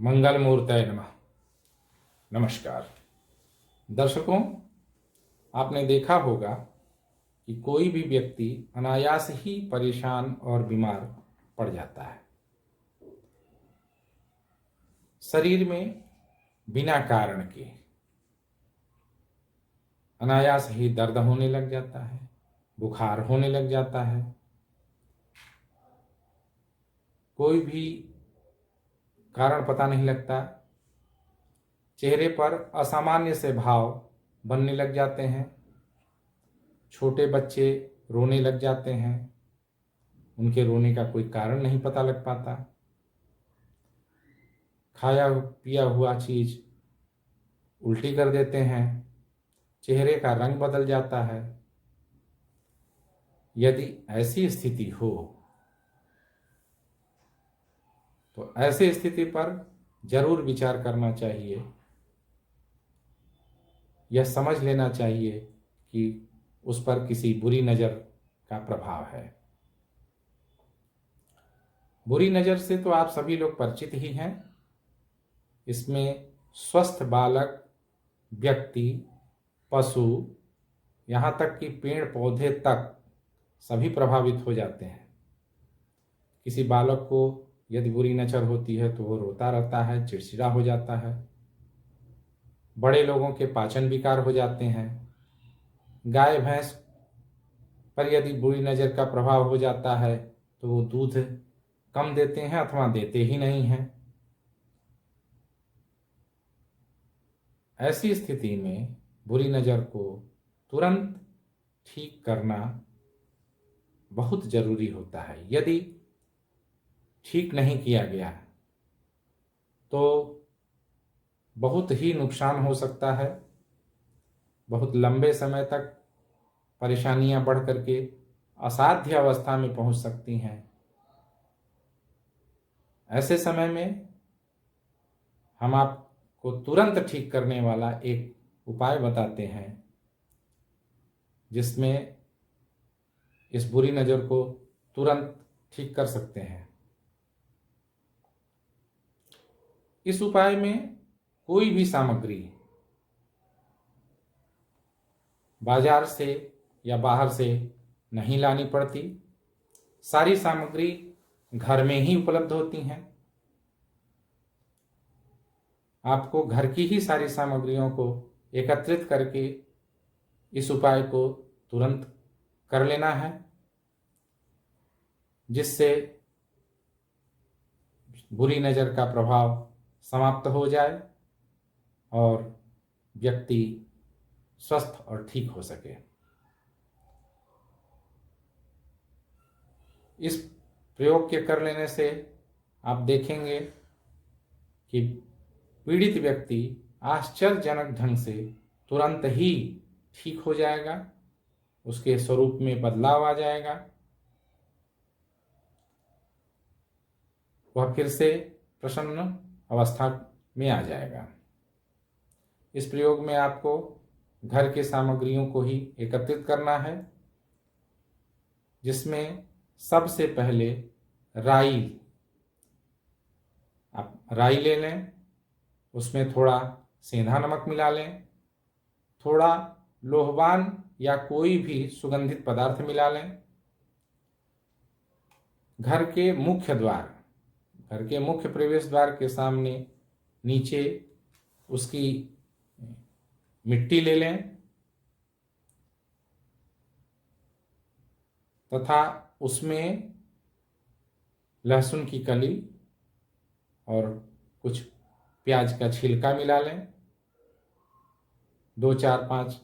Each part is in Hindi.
मंगल मूर्तये नमः। नमस्कार दर्शकों, आपने देखा होगा कि कोई भी व्यक्ति अनायास ही परेशान और बीमार पड़ जाता है। शरीर में बिना कारण के अनायास ही दर्द होने लग जाता है, बुखार होने लग जाता है, कोई भी कारण पता नहीं लगता। चेहरे पर असामान्य से भाव बनने लग जाते हैं। छोटे बच्चे रोने लग जाते हैं, उनके रोने का कोई कारण नहीं पता लग पाता। खाया पिया हुआ चीज उल्टी कर देते हैं, चेहरे का रंग बदल जाता है। यदि ऐसी स्थिति हो तो ऐसी स्थिति पर जरूर विचार करना चाहिए। यह समझ लेना चाहिए कि उस पर किसी बुरी नज़र का प्रभाव है। बुरी नज़र से तो आप सभी लोग परिचित ही हैं। इसमें स्वस्थ बालक, व्यक्ति, पशु, यहाँ तक कि पेड़ पौधे तक सभी प्रभावित हो जाते हैं। किसी बालक को यदि बुरी नज़र होती है तो वो रोता रहता है, चिड़चिड़ा हो जाता है। बड़े लोगों के पाचन विकार हो जाते हैं। गाय भैंस पर यदि बुरी नज़र का प्रभाव हो जाता है तो वो दूध कम देते हैं अथवा देते ही नहीं हैं। ऐसी स्थिति में बुरी नज़र को तुरंत ठीक करना बहुत जरूरी होता है। यदि ठीक नहीं किया गया तो बहुत ही नुकसान हो सकता है। बहुत लंबे समय तक परेशानियां बढ़ करके असाध्य अवस्था में पहुंच सकती हैं। ऐसे समय में हम आपको तुरंत ठीक करने वाला एक उपाय बताते हैं, जिसमें इस बुरी नज़र को तुरंत ठीक कर सकते हैं। इस उपाय में कोई भी सामग्री बाजार से या बाहर से नहीं लानी पड़ती। सारी सामग्री घर में ही उपलब्ध होती हैं। आपको घर की ही सारी सामग्रियों को एकत्रित करके इस उपाय को तुरंत कर लेना है, जिससे बुरी नज़र का प्रभाव समाप्त हो जाए और व्यक्ति स्वस्थ और ठीक हो सके। इस प्रयोग के कर लेने से आप देखेंगे कि पीड़ित व्यक्ति आश्चर्यजनक ढंग से तुरंत ही ठीक हो जाएगा, उसके स्वरूप में बदलाव आ जाएगा, वह फिर से प्रसन्न अवस्था में आ जाएगा। इस प्रयोग में आपको घर के सामग्रियों को ही एकत्रित करना है, जिसमें सबसे पहले राई, आप राई ले लें, उसमें थोड़ा सेंधा नमक मिला लें, थोड़ा लोहवान या कोई भी सुगंधित पदार्थ मिला लें। घर के मुख्य प्रवेश द्वार के सामने नीचे उसकी मिट्टी ले लें तथा उसमें लहसुन की कली और कुछ प्याज का छिलका मिला लें। 2, 4, 5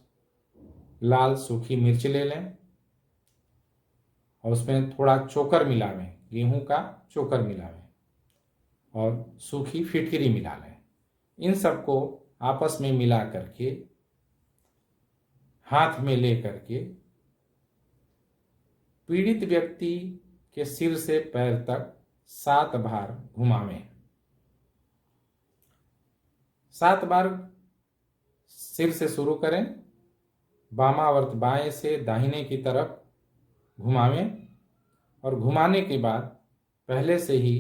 लाल सूखी मिर्च ले लें और उसमें थोड़ा चोकर मिलावें, गेहूं का चोकर मिलावें और सूखी फिटकरी मिला लें। इन सबको आपस में मिला करके हाथ में ले करके पीड़ित व्यक्ति के सिर से पैर तक 7 बार घुमावें। 7 बार सिर से शुरू करें, वामावर्त बाएं से दाहिने की तरफ घुमावें और घुमाने के बाद पहले से ही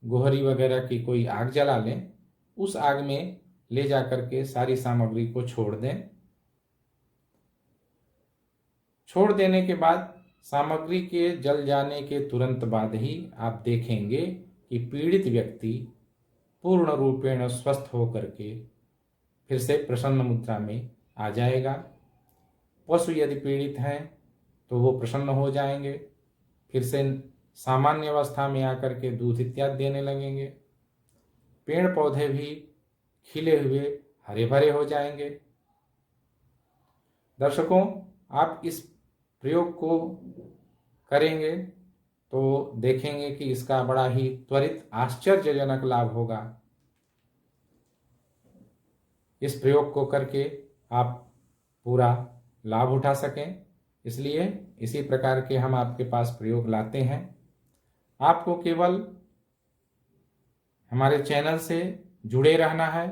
गोहरी वगैरह की कोई आग जला लें, उस आग में ले जाकर के सारी सामग्री को छोड़ दें। छोड़ देने के बाद सामग्री के जल जाने के तुरंत बाद ही आप देखेंगे कि पीड़ित व्यक्ति पूर्ण रूपेण स्वस्थ होकर के फिर से प्रसन्न मुद्रा में आ जाएगा। पशु यदि पीड़ित हैं तो वो प्रसन्न हो जाएंगे, फिर से सामान्य अवस्था में आकर के दूध इत्यादि देने लगेंगे। पेड़ पौधे भी खिले हुए हरे भरे हो जाएंगे। दर्शकों, आप इस प्रयोग को करेंगे तो देखेंगे कि इसका बड़ा ही त्वरित आश्चर्यजनक लाभ होगा। इस प्रयोग को करके आप पूरा लाभ उठा सकें, इसलिए इसी प्रकार के हम आपके पास प्रयोग लाते हैं। आपको केवल हमारे चैनल से जुड़े रहना है